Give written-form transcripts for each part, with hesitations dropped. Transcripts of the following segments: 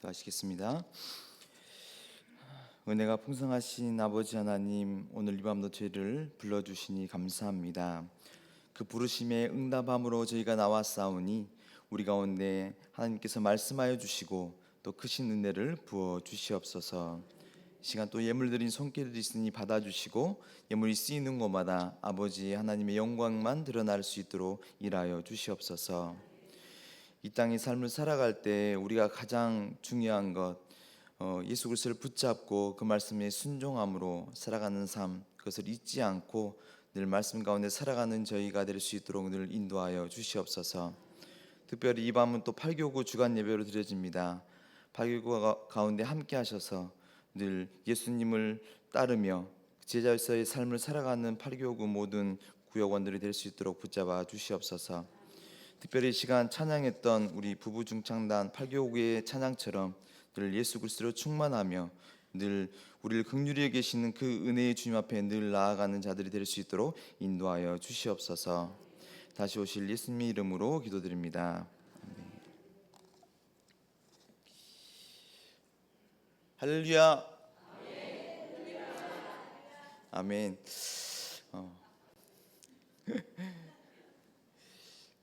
기도하시겠습니다. 은혜가 풍성하신 아버지 하나님, 오늘 이 밤도 저희를 불러주시니 감사합니다. 그 부르심에 응답함으로 저희가 나왔사오니 우리 가운데 하나님께서 말씀하여 주시고 또 크신 은혜를 부어 주시옵소서. 이 시간 또 예물 드린 손길이 있으니 받아주시고 예물이 쓰이는 곳마다 아버지 하나님의 영광만 드러날 수 있도록 일하여 주시옵소서. 이 땅의 삶을 살아갈 때 우리가 가장 중요한 것, 예수 그리스도를 붙잡고 그 말씀에 순종함으로 살아가는 삶, 그것을 잊지 않고 늘 말씀 가운데 살아가는 저희가 될 수 있도록 늘 인도하여 주시옵소서. 특별히 이 밤은 또 8교구 주간 예배로 드려집니다. 8교구 가운데 함께 하셔서 늘 예수님을 따르며 제자로서의 삶을 살아가는 8교구 모든 구역원들이 될 수 있도록 붙잡아 주시옵소서. 특별히 이 시간 찬양했던 우리 부부 중창단 8교구의 찬양처럼 늘 예수 그리스도로 충만하며 늘 우리를 긍휼히 여기시는 그 은혜의 주님 앞에 늘 나아가는 자들이 될 수 있도록 인도하여 주시옵소서. 다시 오실 예수님의 이름으로 기도드립니다. 할렐루야. 아멘.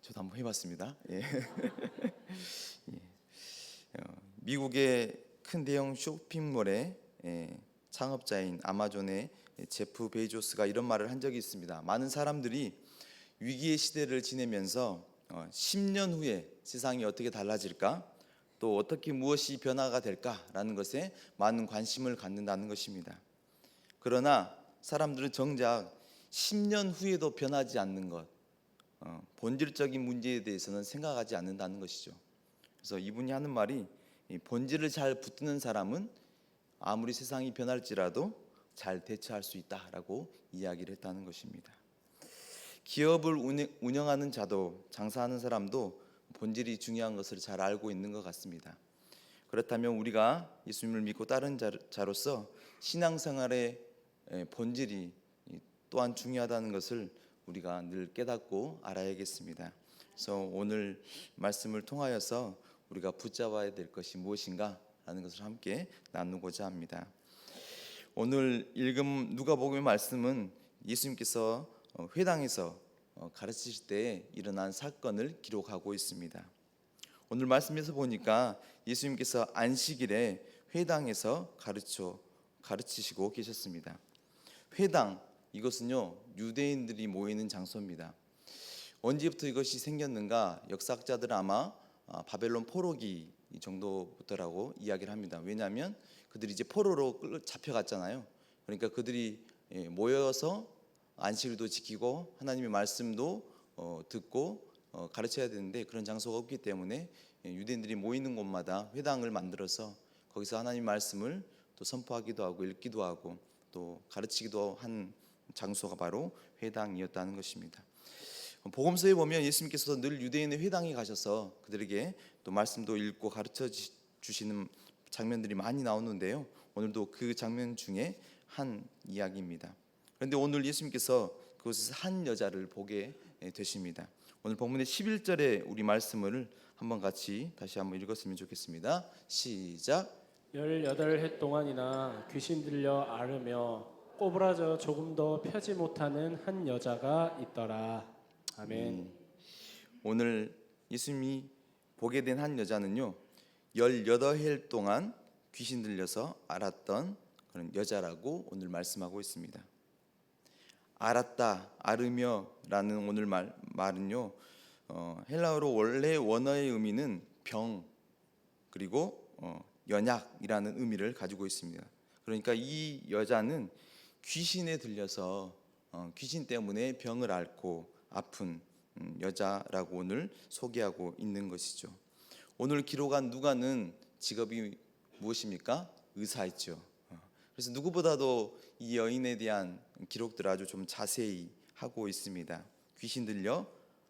저도 한번 해봤습니다. 예. 미국의 큰 대형 쇼핑몰의 창업자인 아마존의 제프 베이조스가 이런 말을 한 적이 있습니다. 많은 사람들이 위기의 시대를 지내면서 10년 후에 세상이 어떻게 달라질까, 또 어떻게 무엇이 변화가 될까라는 것에 많은 관심을 갖는다는 것입니다. 그러나 사람들은 정작 10년 후에도 변하지 않는 것, 본질적인 문제에 대해서는 생각하지 않는다는 것이죠. 그래서 이분이 하는 말이, 본질을 잘 붙드는 사람은 아무리 세상이 변할지라도 잘 대처할 수 있다라고 이야기를 했다는 것입니다. 기업을 운영하는 자도, 장사하는 사람도 본질이 중요한 것을 잘 알고 있는 것 같습니다. 그렇다면 우리가 예수님을 믿고 따르는 자로서 신앙생활의 본질이 또한 중요하다는 것을 우리가 늘 깨닫고 알아야겠습니다. 그래서 오늘 말씀을 통하여서 우리가 붙잡아야 될 것이 무엇인가 라는 것을 함께 나누고자 합니다. 오늘 읽은 누가복음의 말씀은 예수님께서 회당에서 가르치실 때 일어난 사건을 기록하고 있습니다. 오늘 말씀에서 보니까 예수님께서 안식일에 회당에서 가르치시고 계셨습니다. 회당, 이것은요 유대인들이 모이는 장소입니다. 언제부터 이것이 생겼는가? 역사학자들은 아마 바벨론 포로기 정도부터라고 이야기를 합니다. 왜냐하면 그들이 이제 포로로 잡혀갔잖아요. 그러니까 그들이 모여서 안식일도 지키고 하나님의 말씀도 듣고 가르쳐야 되는데 그런 장소가 없기 때문에 유대인들이 모이는 곳마다 회당을 만들어서 거기서 하나님 말씀을 또 선포하기도 하고 읽기도 하고 또 가르치기도 한 장소가 바로 회당이었다는 것입니다. 복음서에 보면 예수님께서 늘 유대인의 회당에 가셔서 그들에게 또 말씀도 읽고 가르쳐 주시는 장면들이 많이 나오는데요. 오늘도 그 장면 중에 한 이야기입니다. 그런데 오늘 예수님께서 그곳에서 한 여자를 보게 되십니다. 오늘 본문의 11절에 우리 말씀을 한번 같이 다시 한번 읽었으면 좋겠습니다. 시작. 18해 동안이나 귀신 들려 앓으며 꼬부라져 조금도 펴지 못하는 한 여자가 있더라. 아멘. 오늘 예수님이 보게 된 한 여자는요 18해 동안 귀신 들려서 앓았던 그런 여자라고 오늘 말씀하고 있습니다. 앓았다, 앓으며 라는 오늘 말은요 헬라어로 원래 원어의 의미는 병 그리고 연약이라는 의미를 가지고 있습니다. 그러니까 이 여자는 귀신에 들려서 귀신 때문에 병을 앓고 아픈 여자라고 오늘 소개하고 있는 것이죠. 오늘 기록한 누가는 직업이 무엇입니까? 의사였죠. 그래서 누구보다도 이 여인에 대한 기록들을 아주 좀 자세히 하고 있습니다. 귀신 들려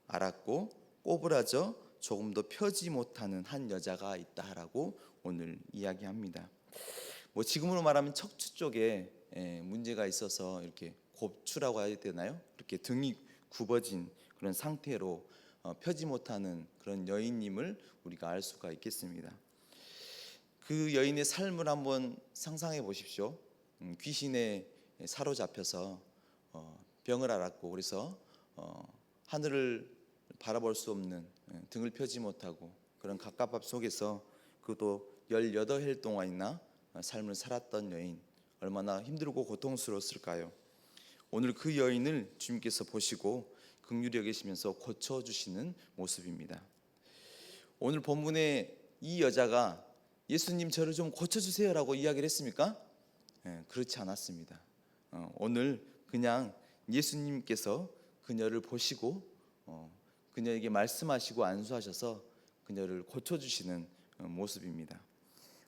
앓았고 꼬부라져 조금도 펴지 못하는 한 여자가 있다라고 오늘 이야기합니다. 지금으로 말하면 척추 쪽에 문제가 있어서 이렇게 곱추라고 해야 되나요? 이렇게 등이 굽어진 그런 상태로 펴지 못하는 그런 여인임을 우리가 알 수가 있겠습니다. 그 여인의 삶을 한번 상상해 보십시오. 귀신에 사로잡혀서 병을 앓았고, 그래서 하늘을 바라볼 수 없는, 등을 펴지 못하고 그런 갑갑함 속에서 그것도 18해 동안이나 삶을 살았던 여인, 얼마나 힘들고 고통스러웠을까요? 오늘 그 여인을 주님께서 보시고 긍휼히 여기시면서 고쳐주시는 모습입니다. 오늘 본문에 이 여자가 예수님 저를 좀 고쳐주세요라고 이야기를 했습니까? 그렇지 않았습니다. 오늘 그냥 예수님께서 그녀를 보시고 그녀에게 말씀하시고 안수하셔서 그녀를 고쳐주시는 모습입니다.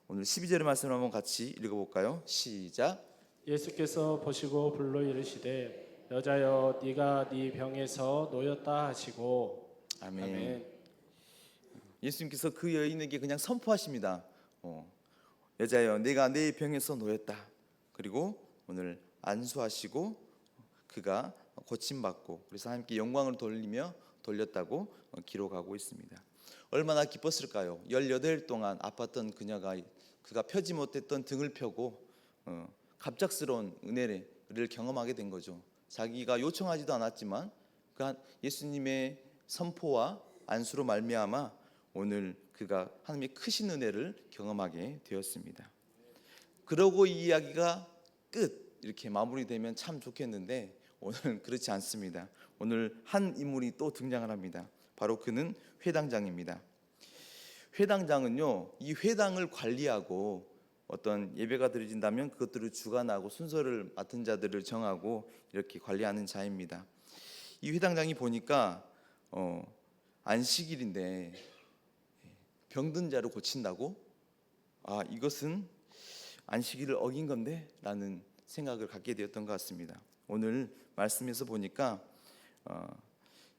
오늘 12절의 말씀을 한번 같이 읽어볼까요? 시작. 예수께서 보시고 불러 이르시되 여자여 네가 네 병에서 놓였다 하시고. 아멘. 아멘. 예수님께서 그 여인에게 그냥 선포하십니다. 여자여 내가 내 병에서 놓였다. 그리고 오늘 안수하시고 그가 고침받고 그래서 하나님께 영광을 돌렸다고 기록하고 있습니다. 얼마나 기뻤을까요? 18일 동안 아팠던 그가 펴지 못했던 등을 펴고 갑작스러운 은혜를 경험하게 된 거죠. 자기가 요청하지도 않았지만 그 예수님의 선포와 안수로 말미암아 오늘 그가 하나님의 크신 은혜를 경험하게 되었습니다. 그러고 이 이야기가 끝 이렇게 마무리되면 참 좋겠는데 오늘 그렇지 않습니다. 오늘 한 인물이 또 등장을 합니다. 바로 그는 회당장입니다. 회당장은요, 이 회당을 관리하고 어떤 예배가 드려진다면 그것들을 주관하고 순서를 맡은 자들을 정하고 이렇게 관리하는 자입니다. 이 회당장이 보니까 안식일인데 병든 자를 고친다고? 이것은 안식일을 어긴 건데? 라는 생각을 갖게 되었던 것 같습니다. 오늘 말씀에서 보니까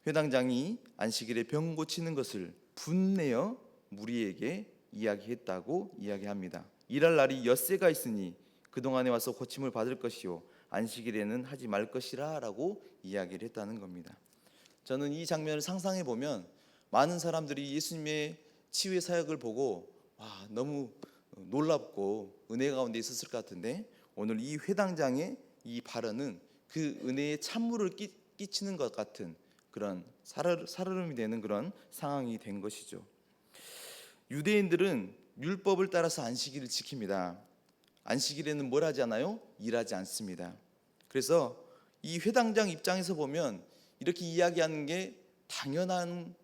회당장이 안식일에 병 고치는 것을 분내어 무리에게 이야기했다고 이야기합니다. 일할 날이 엿새가 있으니 그동안에 와서 고침을 받을 것이요 안식일에는 하지 말 것이라 라고 이야기를 했다는 겁니다. 저는 이 장면을 상상해 보면 많은 사람들이 예수님의 치유의 사역을 보고 너무 놀랍고 은혜 가운데 있었을 것 같은데 오늘 이 회당장의 이 발언은 그 은혜의 찬물을 끼치는 것 같은 그런 살얼음이 되는 그런 상황이 된 것이죠. 유대인들은 율법을 따라서 안식일을 지킵니다. 안식일에는 뭘 하지 않아요? 일하지 않습니다. 그래서 이 회당장 입장에서 보면 이렇게 이야기하는 게 당연한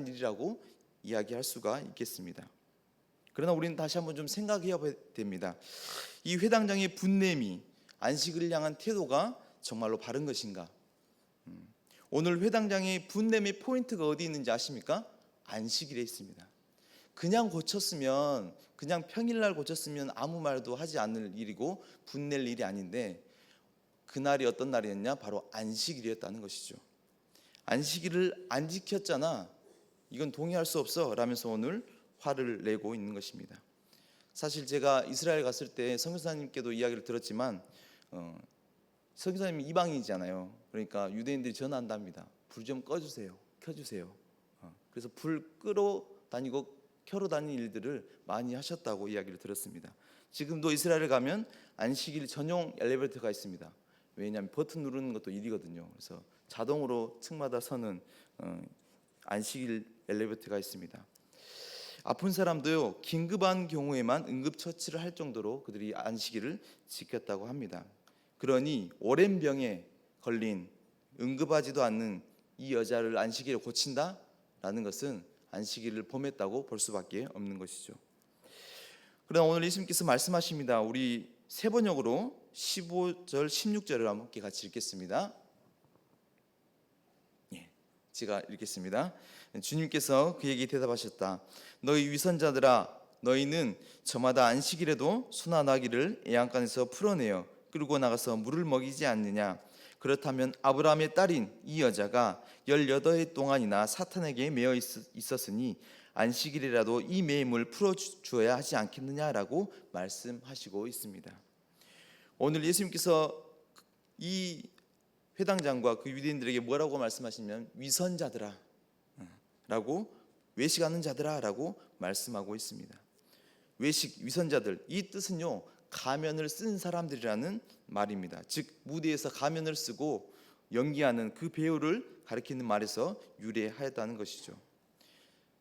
일이라고 이야기할 수가 있겠습니다. 그러나 우리는 다시 한번 좀 생각해야 됩니다. 이 회당장의 분냄이 안식을 향한 태도가 정말로 바른 것인가? 오늘 회당장의 분냄의 포인트가 어디 있는지 아십니까? 안식일에 있습니다. 그냥 평일날 고쳤으면 아무 말도 하지 않을 일이고 분낼 일이 아닌데 그날이 어떤 날이었냐? 바로 안식일이었다는 것이죠. 안식일을 안 지켰잖아. 이건 동의할 수 없어 라면서 오늘 화를 내고 있는 것입니다. 사실 제가 이스라엘 갔을 때 선교사님께도 이야기를 들었지만 선교사님이 이방인이잖아요. 그러니까 유대인들이 전화한답니다. 불 좀 꺼주세요. 켜주세요. 그래서 불 끄러 다니고 켜러 다니는 일들을 많이 하셨다고 이야기를 들었습니다. 지금도 이스라엘에 가면 안식일 전용 엘리베이터가 있습니다. 왜냐하면 버튼 누르는 것도 일이거든요. 그래서 자동으로 층마다 서는 안식일 엘리베이터가 있습니다. 아픈 사람도요 긴급한 경우에만 응급처치를 할 정도로 그들이 안식일을 지켰다고 합니다. 그러니 오랜 병에 걸린 응급하지도 않는 이 여자를 안식일에 고친다라는 것은 안식일을 범했다고 볼 수밖에 없는 것이죠. 그러나 오늘 예수님께서 말씀하십니다. 우리 세 번역으로 15절 16절을 함께 같이 읽겠습니다. 제가 읽겠습니다. 주님께서 그에게 대답하셨다. 너희 위선자들아 너희는 저마다 안식일에도 소나 나귀를 애양간에서 풀어내어 끌고 나가서 물을 먹이지 않느냐. 그렇다면 아브라함의 딸인 이 여자가 18해 동안이나 사탄에게 매어 있었으니 안식일이라도 이 매임을 풀어주어야 하지 않겠느냐라고 말씀하시고 있습니다. 오늘 예수님께서 이 회당장과 그 유대인들에게 뭐라고 말씀하시냐면 위선자들아 라고 외식하는 자들아 라고 말씀하고 있습니다. 외식 위선자들, 이 뜻은요 가면을 쓴 사람들이라는 말입니다. 즉 무대에서 가면을 쓰고 연기하는 그 배우를 가리키는 말에서 유래하였다는 것이죠.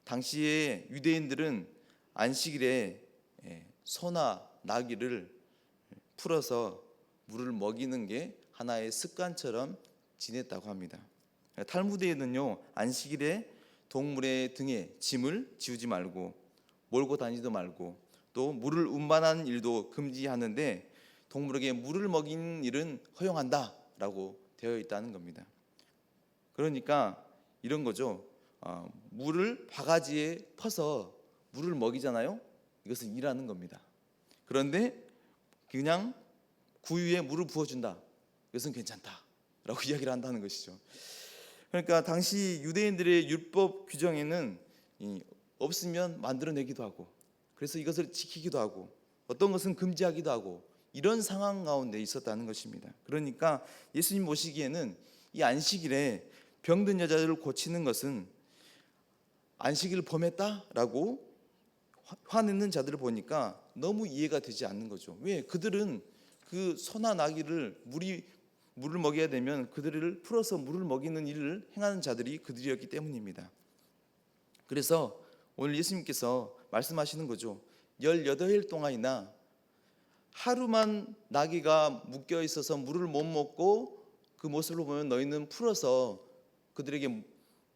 당시에 유대인들은 안식일에 소나 나귀를 풀어서 물을 먹이는 게 하나의 습관처럼 지냈다고 합니다. 탈무드에는요 안식일에 동물의 등에 짐을 지우지 말고 몰고 다니지도 말고 또 물을 운반하는 일도 금지하는데 동물에게 물을 먹이는 일은 허용한다라고 되어 있다는 겁니다. 그러니까 이런 거죠. 물을 바가지에 퍼서 물을 먹이잖아요. 이것은 일하는 겁니다. 그런데 그냥 구유에 물을 부어준다. 이것은 괜찮다라고 이야기를 한다는 것이죠. 그러니까 당시 유대인들의 율법 규정에는 없으면 만들어내기도 하고, 그래서 이것을 지키기도 하고, 어떤 것은 금지하기도 하고, 이런 상황 가운데 있었다는 것입니다. 그러니까 예수님 보시기에는 이 안식일에 병든 여자를 고치는 것은 안식일을 범했다라고 화내는 자들을 보니까 너무 이해가 되지 않는 거죠. 왜? 그들은 그 소나 나귀를 물을 먹여야 되면 그들을 풀어서 물을 먹이는 일을 행하는 자들이 그들이었기 때문입니다. 그래서 오늘 예수님께서 말씀하시는 거죠. 18일 동안이나 하루만 나귀가 묶여 있어서 물을 못 먹고 그 모습을 보면 너희는 풀어서 그들에게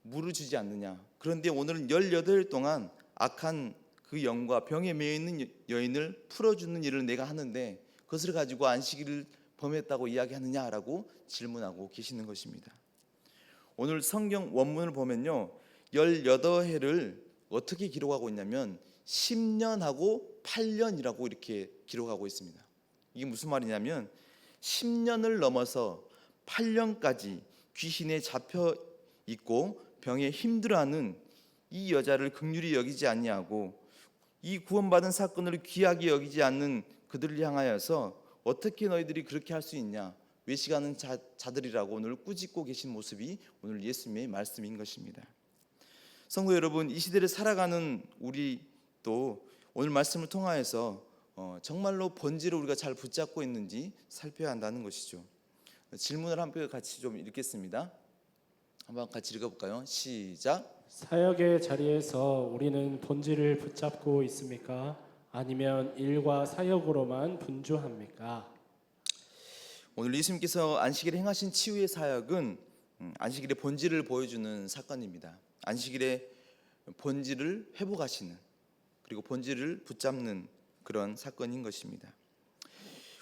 물을 주지 않느냐. 그런데 오늘은 18일 동안 악한 그 영과 병에 매여 있는 여인을 풀어주는 일을 내가 하는데 그것을 가지고 안식일을 범했다고 이야기하느냐라고 질문하고 계시는 것입니다. 오늘 성경 원문을 보면요 18해를 어떻게 기록하고 있냐면 10년하고 8년이라고 이렇게 기록하고 있습니다. 이게 무슨 말이냐면 10년을 넘어서 8년까지 귀신에 잡혀 있고 병에 힘들어하는 이 여자를 긍휼히 여기지 아니하고 이 구원받은 사건을 귀하게 여기지 않는 그들을 향하여서 어떻게 너희들이 그렇게 할 수 있냐, 외식하는 자들이라고 오늘 꾸짖고 계신 모습이 오늘 예수님의 말씀인 것입니다. 성도 여러분, 이 시대를 살아가는 우리도 오늘 말씀을 통하여서 정말로 본질을 우리가 잘 붙잡고 있는지 살펴야 한다는 것이죠. 질문을 함께 같이 좀 읽겠습니다. 한번 같이 읽어볼까요? 시작. 사역의 자리에서 우리는 본질을 붙잡고 있습니까? 아니면 일과 사역으로만 분주합니까? 오늘 예수님께서 안식일에 행하신 치유의 사역은 안식일의 본질을 보여주는 사건입니다. 안식일의 본질을 회복하시는, 그리고 본질을 붙잡는 그런 사건인 것입니다.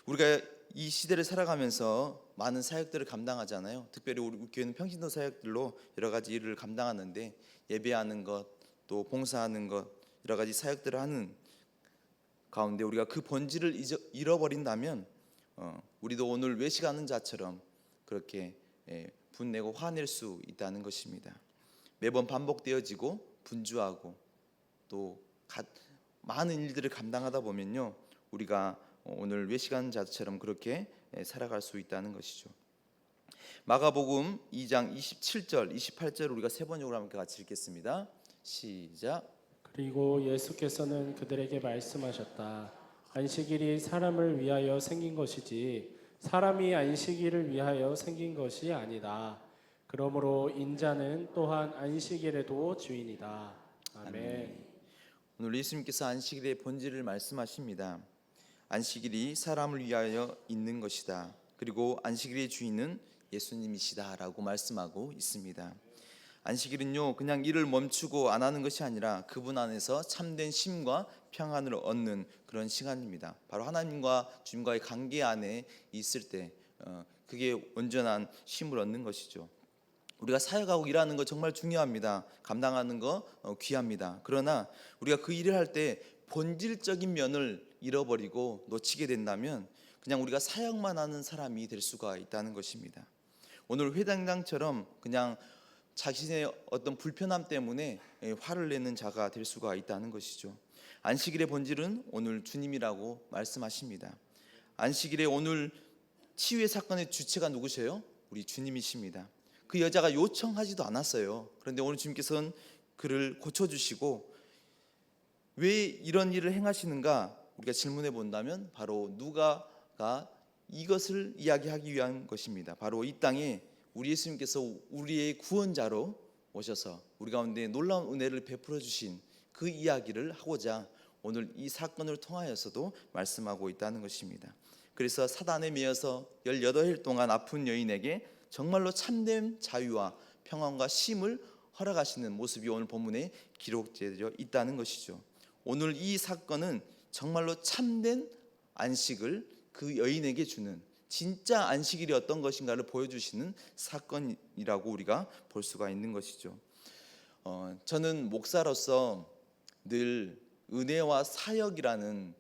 우리가 이 시대를 살아가면서 많은 사역들을 감당하잖아요. 특별히 우리 교회는 평신도 사역들로 여러 가지 일을 감당하는데 예배하는 것, 또 봉사하는 것, 여러 가지 사역들을 하는 가운데 우리가 그 본질을 잃어버린다면 우리도 오늘 외식하는 자처럼 그렇게 분내고 화낼 수 있다는 것입니다. 매번 반복되어지고 분주하고 또 많은 일들을 감당하다 보면요 우리가 오늘 외식하는 자처럼 그렇게 살아갈 수 있다는 것이죠. 마가복음 2장 27절 28절 우리가 세 번역으로 함께 같이 읽겠습니다. 시작. 그리고 예수께서는 그들에게 말씀하셨다. 안식일이 사람을 위하여 생긴 것이지 사람이 안식일을 위하여 생긴 것이 아니다. 그러므로 인자는 또한 안식일에도 주인이다. 아멘. 오늘 예수님께서 안식일의 본질을 말씀하십니다. 안식일이 사람을 위하여 있는 것이다. 그리고 안식일의 주인은 예수님이시다라고 말씀하고 있습니다. 안식일은요 그냥 일을 멈추고 안 하는 것이 아니라 그분 안에서 참된 쉼과 평안을 얻는 그런 시간입니다. 바로 하나님과 주님과의 관계 안에 있을 때 그게 온전한 쉼을 얻는 것이죠. 우리가 사역하고 일하는 거 정말 중요합니다. 감당하는 거 귀합니다. 그러나 우리가 그 일을 할 때 본질적인 면을 잃어버리고 놓치게 된다면 그냥 우리가 사역만 하는 사람이 될 수가 있다는 것입니다. 오늘 회당장처럼 그냥 자신의 어떤 불편함 때문에 화를 내는 자가 될 수가 있다는 것이죠. 안식일의 본질은 오늘 주님이라고 말씀하십니다. 안식일에 오늘 치유의 사건의 주체가 누구세요? 우리 주님이십니다. 그 여자가 요청하지도 않았어요. 그런데 오늘 주님께서는 그를 고쳐주시고 왜 이런 일을 행하시는가 우리가 질문해 본다면 바로 누가가 이것을 이야기하기 위한 것입니다. 바로 이 땅에 우리 예수님께서 우리의 구원자로 오셔서 우리 가운데 놀라운 은혜를 베풀어 주신 그 이야기를 하고자 오늘 이 사건을 통하여서도 말씀하고 있다는 것입니다. 그래서 사단에 매여서 18일 동안 아픈 여인에게 정말로 참된 자유와 평안과 쉼을 허락하시는 모습이 오늘 본문에 기록되어 있다는 것이죠. 오늘 이 사건은 정말로 참된 안식을 그 여인에게 주는 진짜 안식일이 어떤 것인가를 보여주시는 사건이라고 우리가 볼 수가 있는 것이죠. 저는 목사로서 늘 은혜와 사역이라는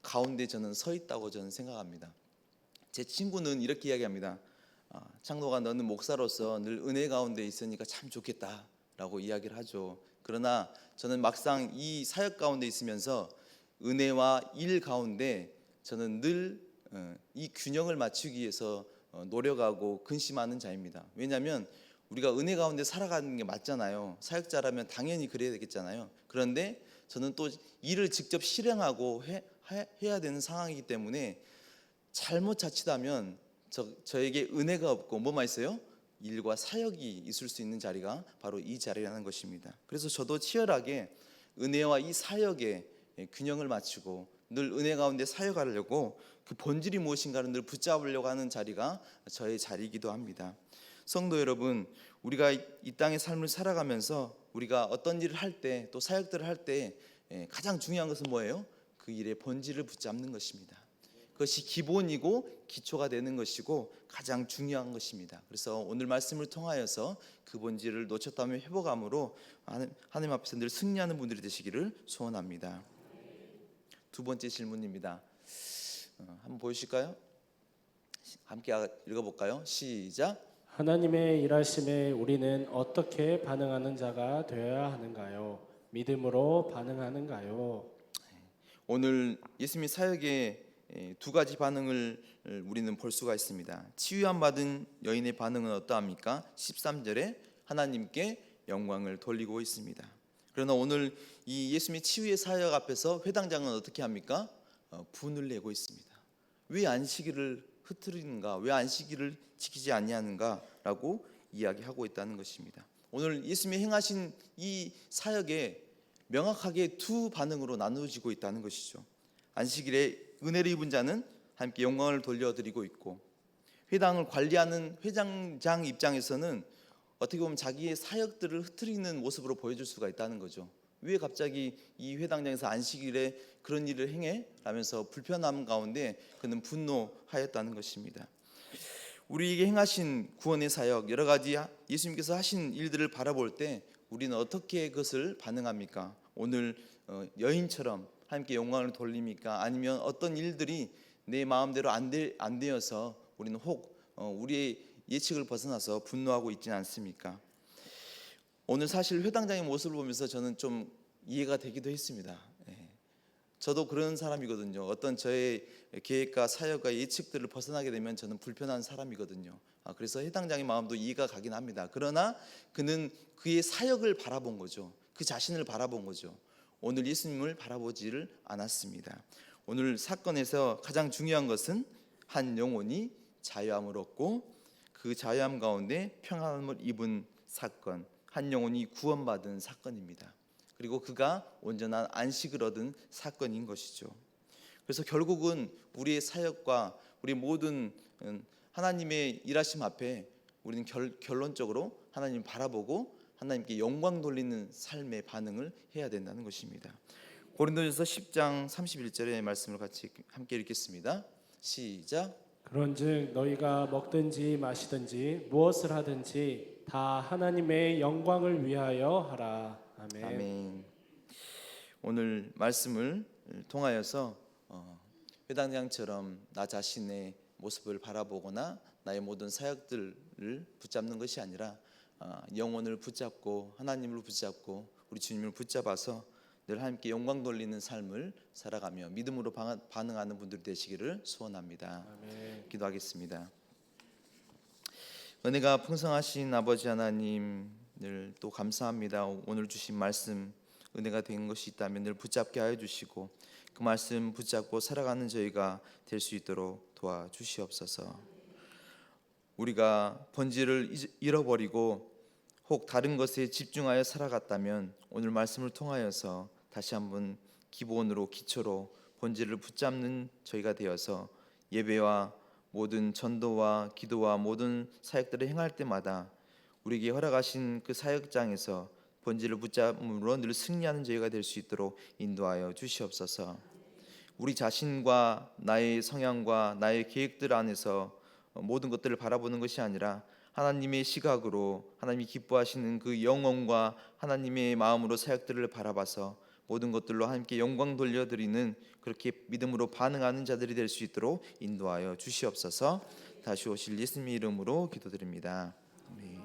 가운데 저는 서 있다고 저는 생각합니다. 제 친구는 이렇게 이야기합니다. 창노가 너는 목사로서 늘 은혜 가운데 있으니까 참 좋겠다라고 이야기를 하죠. 그러나 저는 막상 이 사역 가운데 있으면서 은혜와 일 가운데 저는 늘 이 균형을 맞추기 위해서 노력하고 근심하는 자입니다. 왜냐하면 우리가 은혜 가운데 살아가는 게 맞잖아요. 사역자라면 당연히 그래야 되겠잖아요. 그런데 저는 또 일을 직접 실행하고 해야 되는 상황이기 때문에 잘못 자칫하면 저에게 은혜가 없고 뭐만 있어요? 일과 사역이 있을 수 있는 자리가 바로 이 자리라는 것입니다. 그래서 저도 치열하게 은혜와 이 사역의 균형을 맞추고 늘 은혜 가운데 사역하려고 그 본질이 무엇인가를 늘 붙잡으려고 하는 자리가 저의 자리이기도 합니다. 성도 여러분, 우리가 이 땅의 삶을 살아가면서 우리가 어떤 일을 할 때 또 사역들을 할 때 가장 중요한 것은 뭐예요? 그 일의 본질을 붙잡는 것입니다. 그것이 기본이고 기초가 되는 것이고 가장 중요한 것입니다. 그래서 오늘 말씀을 통하여서 그 본질을 놓쳤다면 회복함으로 하나님 앞에서 늘 승리하는 분들이 되시기를 소원합니다. 두 번째 질문입니다. 한번 보여주실까요? 함께 읽어볼까요? 시작. 하나님의 일하심에 우리는 어떻게 반응하는 자가 되어야 하는가요? 믿음으로 반응하는가요? 오늘 예수님의 사역의 두 가지 반응을 우리는 볼 수가 있습니다. 치유함 받은 여인의 반응은 어떠합니까? 13절에 하나님께 영광을 돌리고 있습니다. 그러나 오늘 이 예수님의 치유의 사역 앞에서 회당장은 어떻게 합니까? 분을 내고 있습니다. 왜 안식일을 흐트리는가? 왜 안식일을 지키지 아니하는가라고 이야기하고 있다는 것입니다. 오늘 예수님이 행하신 이 사역에 명확하게 두 반응으로 나누어지고 있다는 것이죠. 안식일에 은혜를 입은 자는 함께 영광을 돌려드리고 있고, 회당을 관리하는 회장장 입장에서는 어떻게 보면 자기의 사역들을 흐트리는 모습으로 보여줄 수가 있다는 거죠. 왜 갑자기 이 회당장에서 안식일에 그런 일을 행해? 라면서 불편함 가운데 그는 분노하였다는 것입니다. 우리에게 행하신 구원의 사역, 여러 가지 예수님께서 하신 일들을 바라볼 때 우리는 어떻게 그것을 반응합니까? 오늘 여인처럼 함께 영광을 돌립니까? 아니면 어떤 일들이 내 마음대로 안 되어서 우리는 혹 우리의 예측을 벗어나서 분노하고 있지는 않습니까? 오늘 사실 회당장의 모습을 보면서 저는 좀 이해가 되기도 했습니다. 저도 그런 사람이거든요. 어떤 저의 계획과 사역과 예측들을 벗어나게 되면 저는 불편한 사람이거든요. 그래서 회당장의 마음도 이해가 가긴 합니다. 그러나 그는 그의 사역을 바라본 거죠. 그 자신을 바라본 거죠. 오늘 예수님을 바라보지를 않았습니다. 오늘 사건에서 가장 중요한 것은 한 영혼이 자유함을 얻고 그 자유함 가운데 평안함을 입은 사건, 한 영혼이 구원받은 사건입니다. 그리고 그가 온전한 안식을 얻은 사건인 것이죠. 그래서 결국은 우리의 사역과 우리 모든 하나님의 일하심 앞에 우리는 결론적으로 하나님 바라보고 하나님께 영광 돌리는 삶의 반응을 해야 된다는 것입니다. 고린도전서 10장 31절의 말씀을 같이 함께 읽겠습니다. 시작. 그런즉 너희가 먹든지 마시든지 무엇을 하든지 다 하나님의 영광을 위하여 하라. 아멘. 아멘. 오늘 말씀을 통하여서 회당장처럼 나 자신의 모습을 바라보거나 나의 모든 사역들을 붙잡는 것이 아니라 영혼을 붙잡고 하나님을 붙잡고 우리 주님을 붙잡아서 늘 함께 영광 돌리는 삶을 살아가며 믿음으로 반응하는 분들 되시기를 소원합니다. 아멘. 기도하겠습니다. 은혜가 풍성하신 아버지 하나님을 또 감사합니다. 오늘 주신 말씀 은혜가 된 것이 있다면 늘 붙잡게 하여 주시고 그 말씀 붙잡고 살아가는 저희가 될 수 있도록 도와주시옵소서. 우리가 본질을 잃어버리고 혹 다른 것에 집중하여 살아갔다면 오늘 말씀을 통하여서 다시 한번 기본으로 기초로 본질을 붙잡는 저희가 되어서 예배와 모든 전도와 기도와 모든 사역들을 행할 때마다 우리에게 허락하신 그 사역장에서 본질을 붙잡음으로 늘 승리하는 저희가 될 수 있도록 인도하여 주시옵소서. 우리 자신과 나의 성향과 나의 계획들 안에서 모든 것들을 바라보는 것이 아니라 하나님의 시각으로 하나님이 기뻐하시는 그 영혼과 하나님의 마음으로 사역들을 바라봐서 모든 것들로 하나님께 영광 돌려드리는 그렇게 믿음으로 반응하는 자들이 될 수 있도록 인도하여 주시옵소서. 다시 오실 예수님의 이름으로 기도드립니다. 아멘.